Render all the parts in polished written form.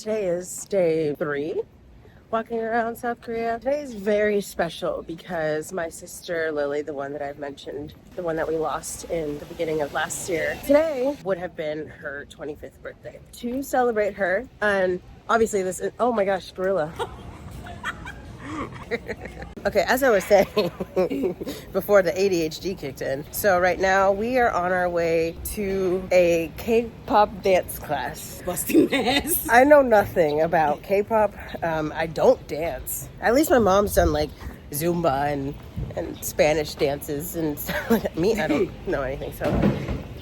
Today is day 3 walking around South Korea. Today is very special because my sister Lily, the one that I've mentioned, the one that we lost in the beginning of last year, today would have been her 25th birthday. To celebrate her, and obviously this is, oh my gosh, gorilla. Okay, as I was saying before the ADHD kicked in, so right now we are on our way to a K-pop dance class. Busting ass. I know nothing about K-pop. I don't dance. At least my mom's done like Zumba and Spanish dances and stuff like that. Me, I don't know anything. So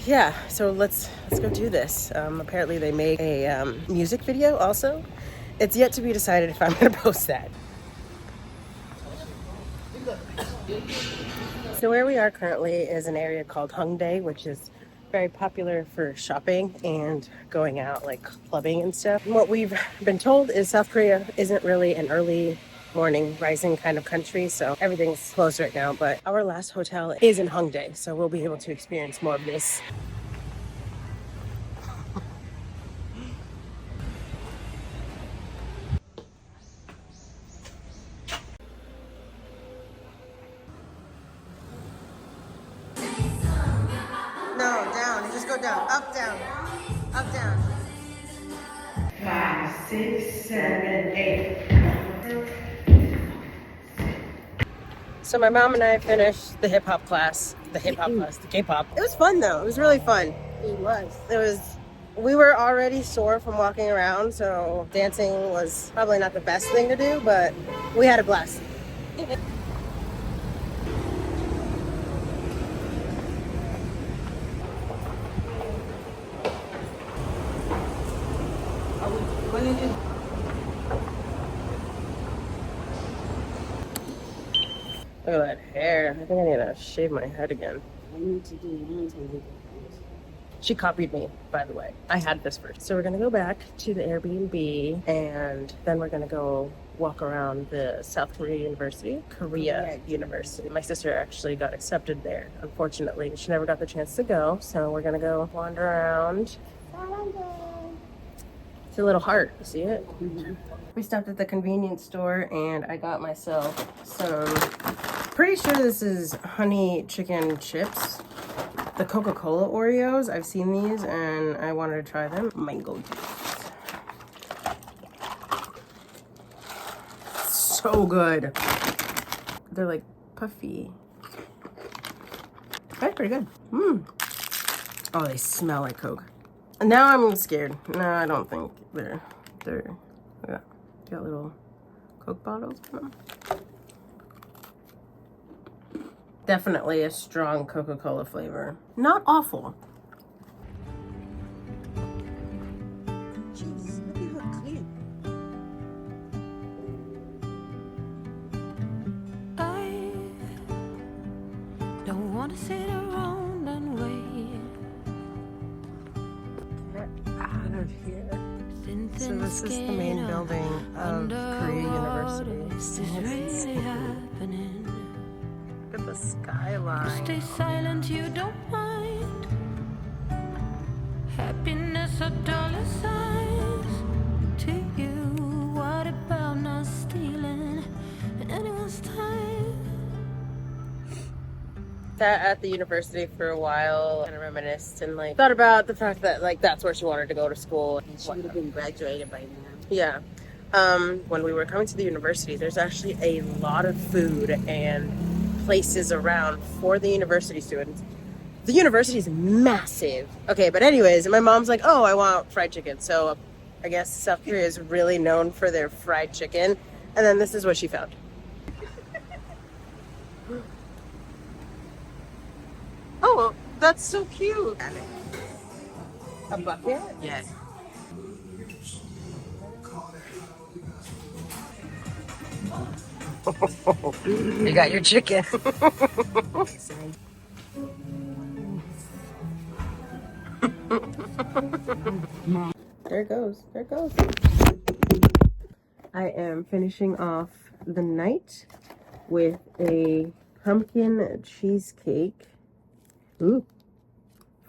yeah, so let's go do this. Apparently they make a music video also. It's yet to be decided if I'm gonna post that. So where we are currently is an area called Hongdae, which is very popular for shopping and going out, like clubbing and stuff. And what we've been told is South Korea isn't really an early morning rising kind of country, so everything's closed right now. But our last hotel is in Hongdae, so we'll be able to experience more of this. No, down. Just go down. Up, down. Up, down. 5, 6, 7, 8. So my mom and I finished the hip-hop class. The K-pop. It was fun though. It was really fun. It was. We were already sore from walking around, so dancing was probably not the best thing to do, but we had a blast. Look at that hair. I think I need to shave my head again. I need to do mine to She copied me, by the way. I had this first. So we're gonna go back to the Airbnb and then we're gonna go walk around the South Korea University. My sister actually got accepted there. Unfortunately, she never got the chance to go. So we're gonna go wander around. It's a little heart, you see it? Mm-hmm. We stopped at the convenience store and I got myself some, pretty sure this is honey chicken chips. The Coca-Cola Oreos, I've seen these and I wanted to try them. Mango juice. So good. They're like puffy. Okay, pretty good. Oh, they smell like Coke. And now I'm scared. No, I don't think they're got little Coke bottles in them. Definitely a strong Coca-Cola flavor. Not awful. Jeez, look at her clean. I don't want to sit around and wait. Get out of here. So this is the main building of Korea University. Look at the skyline. Stay silent, you don't mind. Happiness a dollar signs to you. What about not stealing anyone's time? Sat at the university for a while, kind of reminisced and like thought about the fact that like that's where she wanted to go to school. And she would have been graduated by now. Yeah. When we were coming to the university, there's actually a lot of food and places around for the university students. The university is massive. Okay, but anyways, my mom's like, oh, I want fried chicken. So I guess South Korea is really known for their fried chicken. And then this is what she found. Oh, that's so cute. A bucket? Yes. You got your chicken. There it goes. There it goes. I am finishing off the night with a pumpkin cheesecake. Ooh.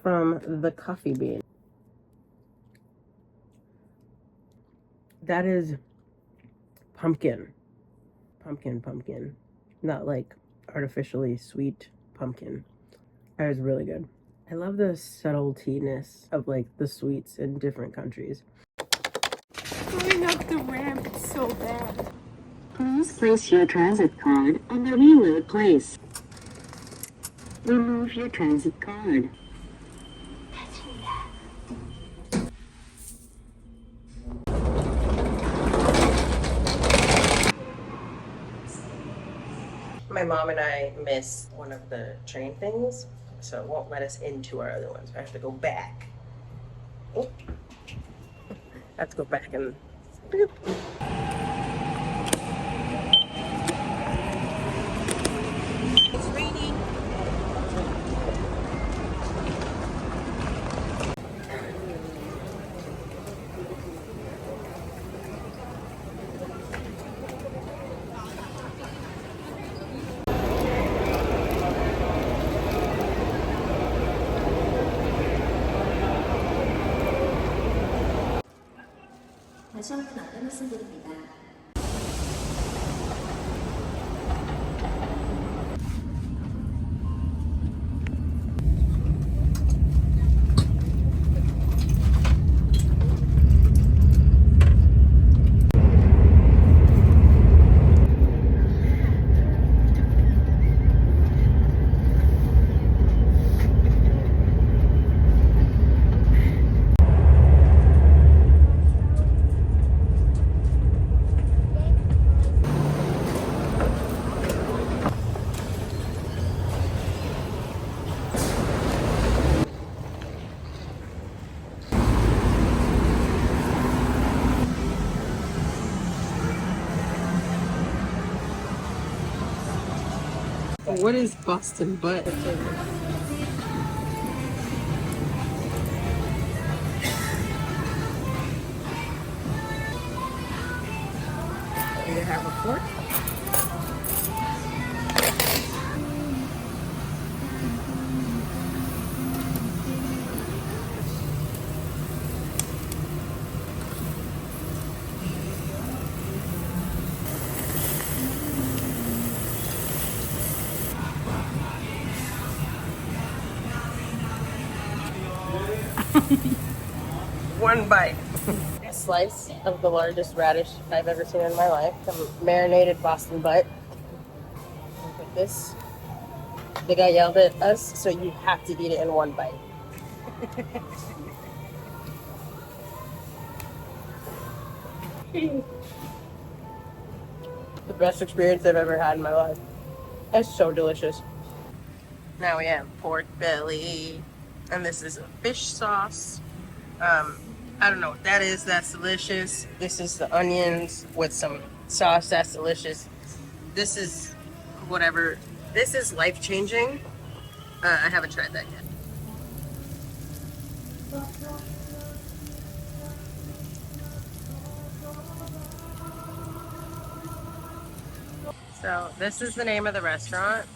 From the Coffee Bean. that is pumpkin. Pumpkin. Not like artificially sweet pumpkin. That is really good. I love the subtletyness of like the sweets in different countries. Going up the ramp is so bad. Please place your transit card on the reload place. Remove your transit card. My mom and I missed one of the train things, so it won't let us into our other ones. I have to go back. Oh. I have to go back and boop. It's raining. 다시 한번 안내 말씀드립니다. What is Boston butt? Do you have a fork? One bite. A slice of the largest radish I've ever seen in my life. Some marinated Boston butt. Look at this. The guy yelled at us, so you have to eat it in one bite. The best experience I've ever had in my life. It's so delicious. Now we have pork belly, and this is a fish sauce. I don't know what that is. That's delicious. This is the onions with some sauce. That's delicious. This is whatever. This is life-changing. I haven't tried that yet. So this is the name of the restaurant.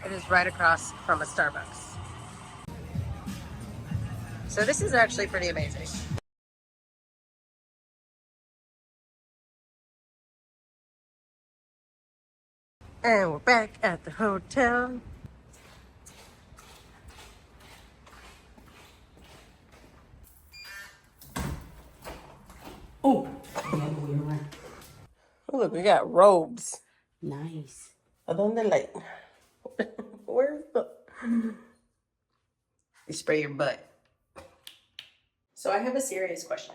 It is right across from a Starbucks. So this is actually pretty amazing. And we're back at the hotel. Oh, yeah, we are. Oh, look, we got robes. Nice. ¿A dónde like? Where's the? You spray your butt. So I have a serious question.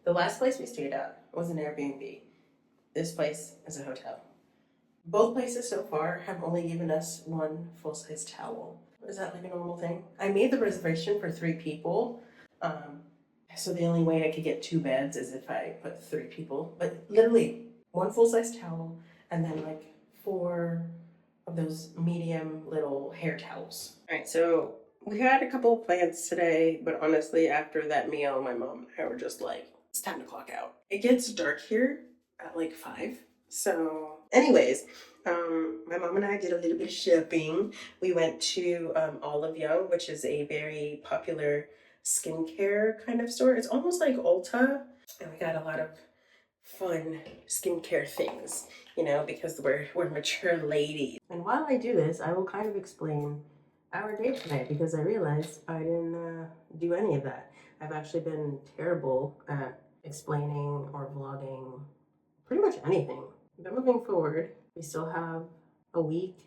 The last place we stayed at was an Airbnb. This place is a hotel. Both places so far have only given us one full-size towel. Is that like a normal thing? I made the reservation for 3 people. So the only way I could get 2 beds is if I put 3 people. But literally, one full-size towel and then like 4 of those medium little hair towels. All right, so we had a couple of plans today, but honestly, after that meal, my mom and I were just like, it's time to clock out. It gets dark here at like 5. So anyways, my mom and I did a little bit of shopping. We went to Olive Young, which is a very popular skincare kind of store. It's almost like Ulta, And we got a lot of fun skincare things, you know, because we're mature ladies. And while I do this, I will kind of explain our day today because I realized I didn't do any of that. I've actually been terrible at explaining or vlogging pretty much anything. But moving forward, we still have a week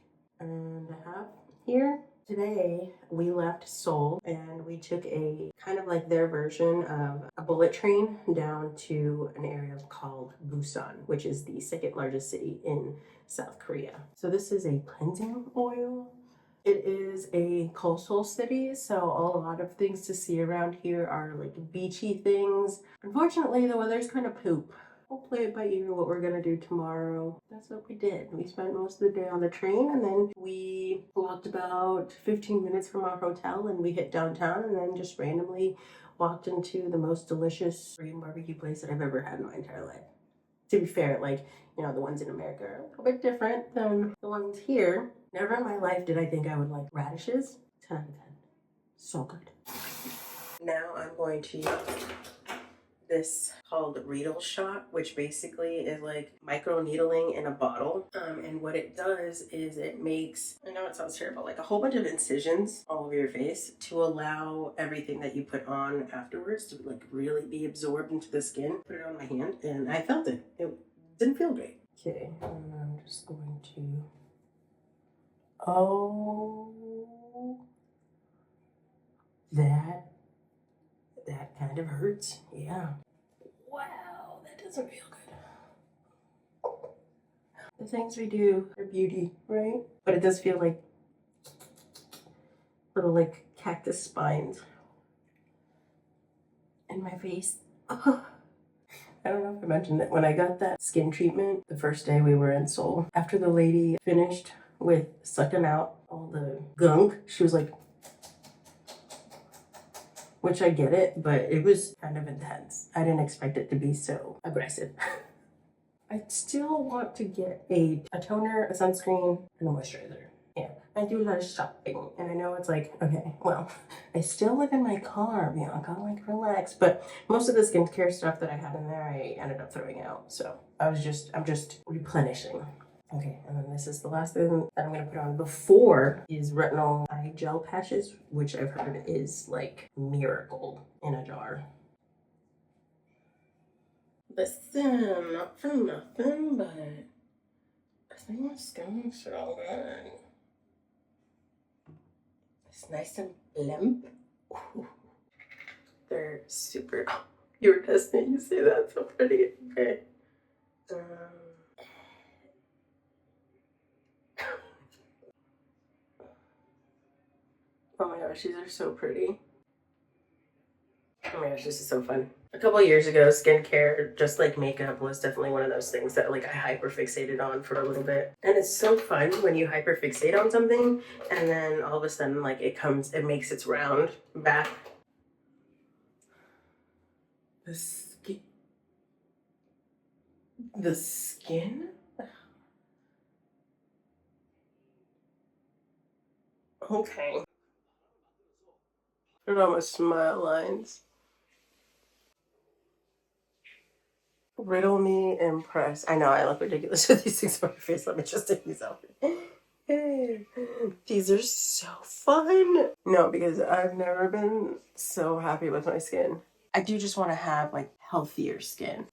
and a half here. Today we left Seoul and we took a kind of like their version of a bullet train down to an area called Busan, which is the second largest city in South Korea. So this is a cleansing oil. It is a coastal city, so a lot of things to see around here are like beachy things. Unfortunately, the weather's kind of poop. We'll play it by ear what we're gonna do tomorrow. That's what we did. We spent most of the day on the train and then we walked about 15 minutes from our hotel and we hit downtown and then just randomly walked into the most delicious Korean barbecue place that I've ever had in my entire life. To be fair, like, you know, the ones in America are a little bit different than the ones here. Never in my life did I think I would like radishes. 10 out of 10. So good. Now I'm going to use this called Riedel shot, which basically is like micro needling in a bottle. And what it does is it makes, I know it sounds terrible, like a whole bunch of incisions all over your face to allow everything that you put on afterwards to like really be absorbed into the skin. Put it on my hand and I felt it. It didn't feel great. Okay, and I'm just going to, that kind of hurts. Yeah. Wow, that doesn't feel good. The things we do are beauty, right? But it does feel like little like cactus spines in my face. Oh. I don't know if I mentioned it. When I got that skin treatment the first day we were in Seoul, after the lady finished with sucking out all the gunk, she was like, which I get it, but it was kind of intense. I didn't expect it to be so aggressive. I still want to get a toner, a sunscreen, and a moisturizer. Yeah, I do a lot of shopping, and I know it's like, okay, well, I still live in my car, you know, I gotta like relax, but most of the skincare stuff that I had in there, I ended up throwing out, so I'm just replenishing. Okay, and then this is the last thing that I'm gonna put on before is retinol eye gel patches, which I've heard is like miracle in a jar. Listen, not for nothing, but I think my skin looks so good. It's nice and limp. Ooh. They're super, oh, you were testing, you see that, so pretty, okay. Oh my gosh, these are so pretty. Oh my gosh, this is so fun. A couple of years ago, skincare, just like makeup, was definitely one of those things that like I hyperfixated on for a little bit. And it's so fun when you hyperfixate on something and then all of a sudden like it makes its round back. The skin? Okay. Look at all my smile lines. Riddle me impressed. I know I look ridiculous with these things on my face. Let me just take these out. Hey, these are so fun. No, because I've never been so happy with my skin. I do just want to have like healthier skin.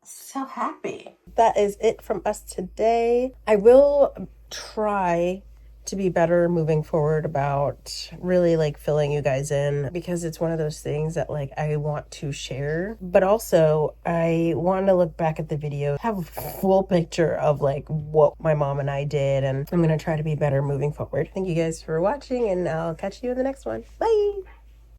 So happy. That is it from us today. I will try to be better moving forward about really like filling you guys in, because it's one of those things that like I want to share, but also I want to look back at the video, have a full picture of like what my mom and I did, and I'm gonna try to be better moving forward. Thank you guys for watching, and I'll catch you in the next one. Bye.